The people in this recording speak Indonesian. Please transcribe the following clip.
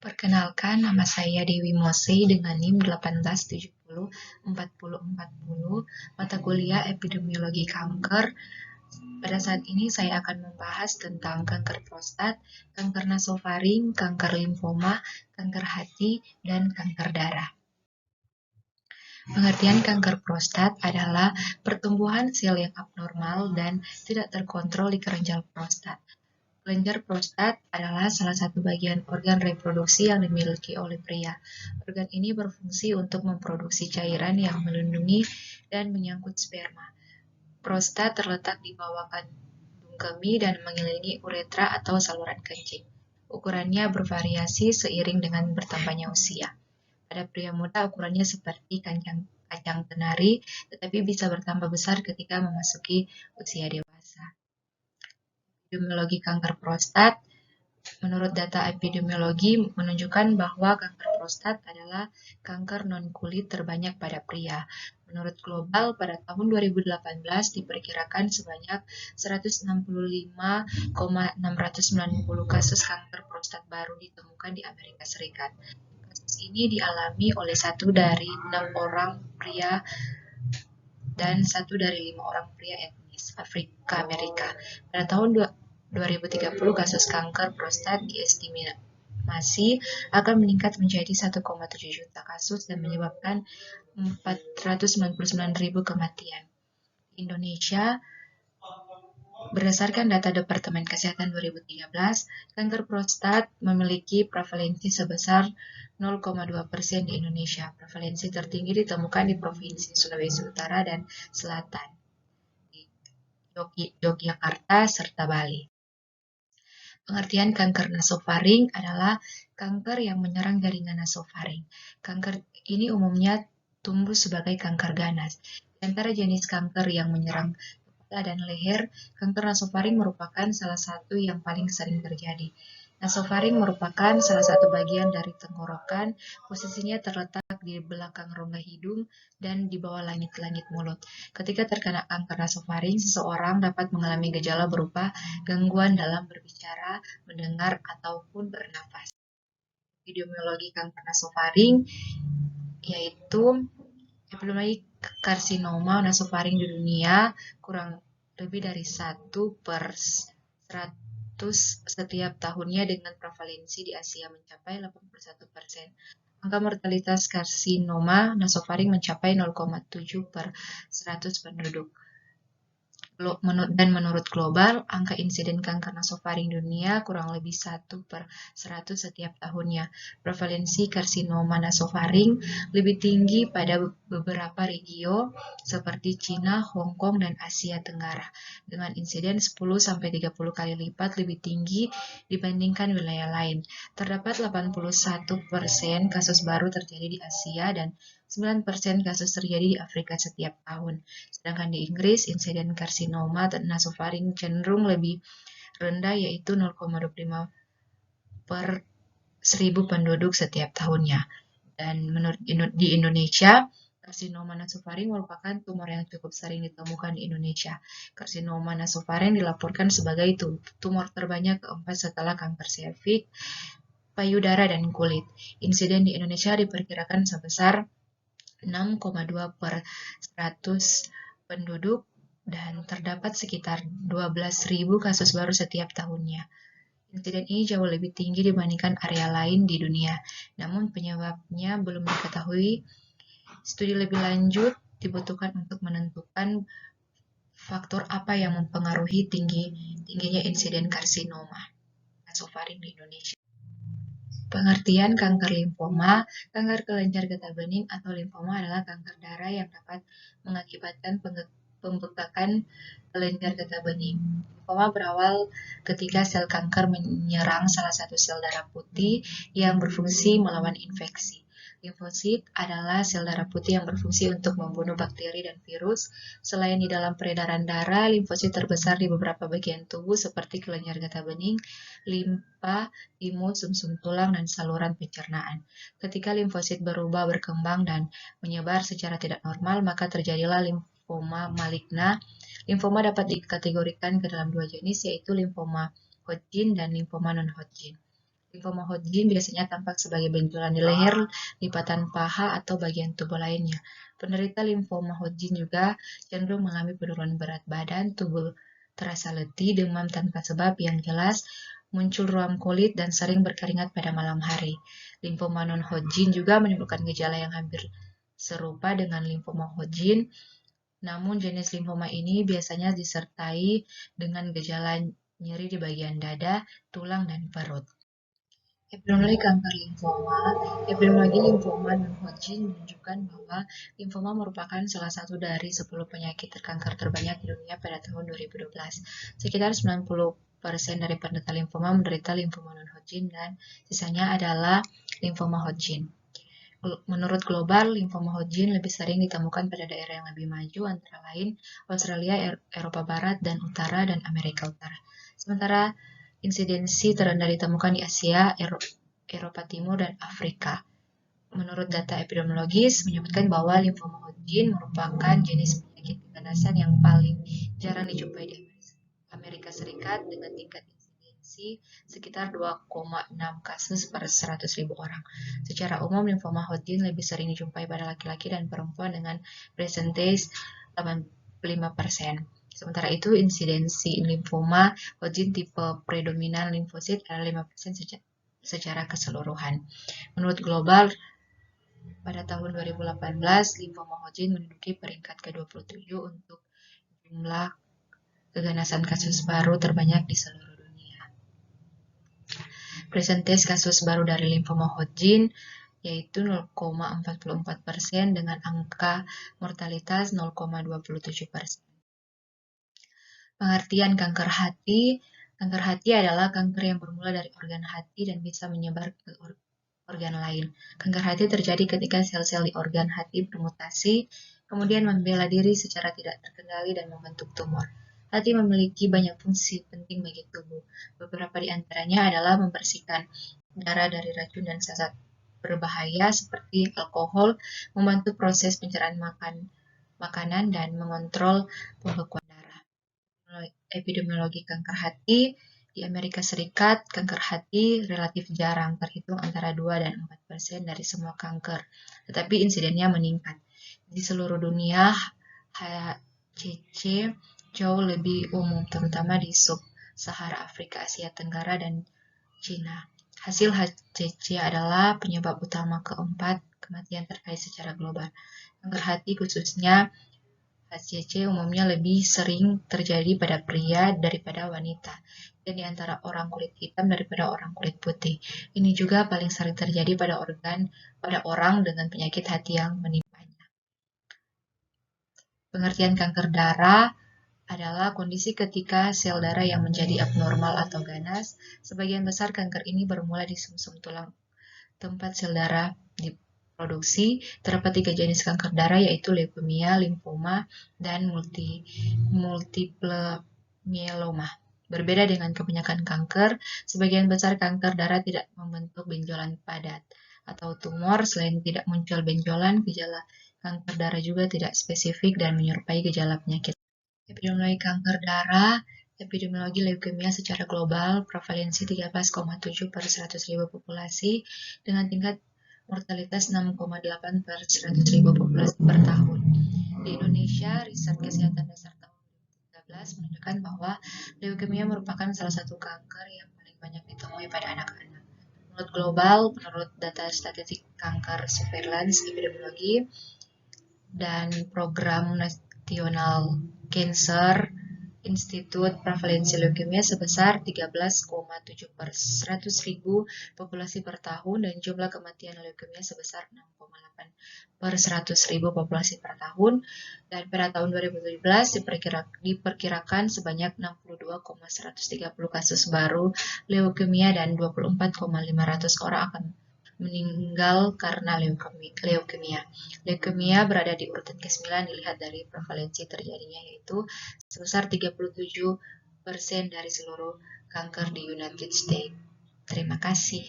Perkenalkan, nama saya Dewi Mose dengan NIM 18704040, mata kuliah Epidemiologi Kanker. Pada saat ini saya akan membahas tentang kanker prostat, kanker nasofaring, kanker limfoma, kanker hati, dan kanker darah. Pengertian kanker prostat adalah pertumbuhan sel yang abnormal dan tidak terkontrol di kelenjar prostat. Kelenjar prostat adalah salah satu bagian organ reproduksi yang dimiliki oleh pria. Organ ini berfungsi untuk memproduksi cairan yang melindungi dan menyangkut sperma. Prostat terletak di bawah kandung kemih dan mengelilingi uretra atau saluran kencing. Ukurannya bervariasi seiring dengan bertambahnya usia. Pada pria muda ukurannya seperti kacang kenari, tetapi bisa bertambah besar ketika memasuki usia dewasa. Epidemiologi kanker prostat. Menurut data epidemiologi menunjukkan bahwa kanker prostat adalah kanker non-kulit terbanyak pada pria. Menurut global, pada tahun 2018 diperkirakan sebanyak 165,690 kasus kanker prostat baru ditemukan di Amerika Serikat. Kasus ini dialami oleh 1 dari 6 orang pria dan 1 dari 5 orang pria etnis Afrika Amerika. Pada tahun 2030 kasus kanker prostat diestimasi akan meningkat menjadi 1,7 juta kasus dan menyebabkan 499.000 kematian. Indonesia, berdasarkan data Departemen Kesehatan 2013, kanker prostat memiliki prevalensi sebesar 0,2% di Indonesia. Prevalensi tertinggi ditemukan di Provinsi Sulawesi Utara dan Selatan, di Yogyakarta, serta Bali. Pengertian kanker nasofaring adalah kanker yang menyerang jaringan nasofaring. Kanker ini umumnya tumbuh sebagai kanker ganas. Di antara jenis kanker yang menyerang kepala dan leher, kanker nasofaring merupakan salah satu yang paling sering terjadi. Nasofaring merupakan salah satu bagian dari tenggorokan, posisinya terletak di belakang rongga hidung dan di bawah langit-langit mulut. Ketika terkena kanker nasofaring, seseorang dapat mengalami gejala berupa gangguan dalam berbicara, mendengar, ataupun bernafas. Epidemiologi kanker nasofaring yaitu epidemiologi karsinoma nasofaring di dunia kurang lebih dari 1/100 setiap tahunnya dengan prevalensi di Asia mencapai 81%. Angka mortalitas karsinoma nasofaring mencapai 0,7/100 penduduk. Dan menurut global, angka insiden kanker nasofaring dunia kurang lebih 1/100 setiap tahunnya. Prevalensi karsinoma nasofaring lebih tinggi pada beberapa regio seperti Cina, Hong Kong, dan Asia Tenggara, dengan insiden 10-30 kali lipat lebih tinggi dibandingkan wilayah lain. Terdapat 81% kasus baru terjadi di Asia dan 9% kasus terjadi di Afrika setiap tahun. Sedangkan di Inggris, insiden karsinoma nasofaring cenderung lebih rendah, yaitu 0,25/1000 penduduk setiap tahunnya. Dan di Indonesia, karsinoma nasofaring merupakan tumor yang cukup sering ditemukan di Indonesia. Karsinoma nasofaring dilaporkan sebagai tumor terbanyak keempat setelah kanker serviks, payudara, dan kulit. Insiden di Indonesia diperkirakan sebesar 6,2/100 penduduk dan terdapat sekitar 12.000 kasus baru setiap tahunnya. Insiden ini jauh lebih tinggi dibandingkan area lain di dunia, namun penyebabnya belum diketahui. Studi lebih lanjut dibutuhkan untuk menentukan faktor apa yang mempengaruhi tingginya insiden karsinoma nasofaring di Indonesia. Pengertian kanker limfoma. Kanker kelenjar getah bening atau limfoma adalah kanker darah yang dapat mengakibatkan pembekakan kelenjar getah bening. Limfoma berawal ketika sel kanker menyerang salah satu sel darah putih yang berfungsi melawan infeksi. Limfosit adalah sel darah putih yang berfungsi untuk membunuh bakteri dan virus. Selain di dalam peredaran darah, limfosit terbesar di beberapa bagian tubuh seperti kelenjar getah bening, limpa, timus, sumsum tulang, dan saluran pencernaan. Ketika limfosit berkembang dan menyebar secara tidak normal, maka terjadilah limfoma maligna. Limfoma dapat dikategorikan ke dalam 2 jenis, yaitu limfoma Hodgkin dan limfoma non-Hodgkin. Limfoma Hodgkin biasanya tampak sebagai benjolan di leher, lipatan paha, atau bagian tubuh lainnya. Penderita limfoma Hodgkin juga cenderung mengalami penurunan berat badan, tubuh terasa letih, demam tanpa sebab yang jelas, muncul ruam kulit, dan sering berkeringat pada malam hari. Limfoma non-Hodgkin juga menimbulkan gejala yang hampir serupa dengan limfoma Hodgkin, namun jenis limfoma ini biasanya disertai dengan gejala nyeri di bagian dada, tulang, dan perut. Epidemiologi kanker limfoma. Epidemiologi limfoma non-Hodgkin menunjukkan bahwa limfoma merupakan salah satu dari 10 penyakit kanker terbanyak di dunia pada tahun 2012. Sekitar 90% dari penderita limfoma menderita limfoma non-Hodgkin dan sisanya adalah limfoma Hodgkin. Menurut global, limfoma Hodgkin lebih sering ditemukan pada daerah yang lebih maju, antara lain Australia, Eropa Barat dan Utara, dan Amerika Utara. Sementara insidensi terendah ditemukan di Asia, Eropa Timur, dan Afrika. Menurut data epidemiologis menyebutkan bahwa limfoma Hodgkin merupakan jenis penyakit keganasan yang paling jarang dijumpai di Amerika Serikat dengan tingkat insidensi sekitar 2,6 kasus per 100.000 orang. Secara umum, limfoma Hodgkin lebih sering dijumpai pada laki-laki dan perempuan dengan presentase 85%. Sementara itu, insidensi limfoma Hodgkin tipe predominan limfosit adalah 5% secara keseluruhan. Menurut global, pada tahun 2018, limfoma Hodgkin menduduki peringkat ke-27 untuk jumlah keganasan kasus baru terbanyak di seluruh dunia. Presentase kasus baru dari limfoma Hodgkin yaitu 0,44% dengan angka mortalitas 0,27%. Pengertian kanker hati. Kanker hati adalah kanker yang bermula dari organ hati dan bisa menyebar ke organ lain. Kanker hati terjadi ketika sel-sel di organ hati bermutasi, kemudian membela diri secara tidak terkendali dan membentuk tumor. Hati memiliki banyak fungsi penting bagi tubuh. Beberapa di antaranya adalah membersihkan darah dari racun dan zat berbahaya seperti alkohol, membantu proses pencernaan makanan, dan mengontrol pembekuan darah. Epidemiologi kanker hati. Di Amerika Serikat, kanker hati relatif jarang, terhitung antara 2 dan 4% dari semua kanker, tetapi insidennya meningkat. Di seluruh dunia, HCC jauh lebih umum, terutama di sub-Sahara Afrika, Asia Tenggara, dan Cina. Hasil HCC adalah penyebab utama keempat kematian terkait secara global. Kanker hati khususnya HCC umumnya lebih sering terjadi pada pria daripada wanita, dan di antara orang kulit hitam daripada orang kulit putih. Ini juga paling sering terjadi pada orang dengan penyakit hati yang menimpanya. Pengertian kanker darah adalah kondisi ketika sel darah yang menjadi abnormal atau ganas. Sebagian besar kanker ini bermula di sumsum tulang tempat sel darah diproduksi. Terdapat 3 jenis kanker darah, yaitu leukemia, limfoma, dan multiple myeloma. Berbeda dengan kebanyakan kanker, sebagian besar kanker darah tidak membentuk benjolan padat atau tumor. Selain tidak muncul benjolan, gejala kanker darah juga tidak spesifik dan menyerupai gejala penyakit. Epidemiologi kanker darah. Epidemiologi leukemia secara global, prevalensi 13,7 per 100.000 populasi dengan tingkat mortalitas 6,8 per 100.000 populasi per tahun. Di Indonesia, riset kesehatan dasar tahun 2013 menunjukkan bahwa leukemia merupakan salah satu kanker yang paling banyak ditemui pada anak-anak. Menurut global, menurut data statistik kanker surveillance epidemiologi dan program nasional Cancer Institute, prevalensi leukemia sebesar 13,7 per 100.000 populasi per tahun, dan jumlah kematian leukemia sebesar 6,8 per 100.000 populasi per tahun. Dan pada tahun 2017 diperkirakan sebanyak 62,130 kasus baru leukemia dan 24,500 orang akan meninggal karena leukemia. Leukemia berada di urutan ke-9 dilihat dari prevalensi terjadinya, yaitu sebesar 37% dari seluruh kanker di United States. Terima kasih.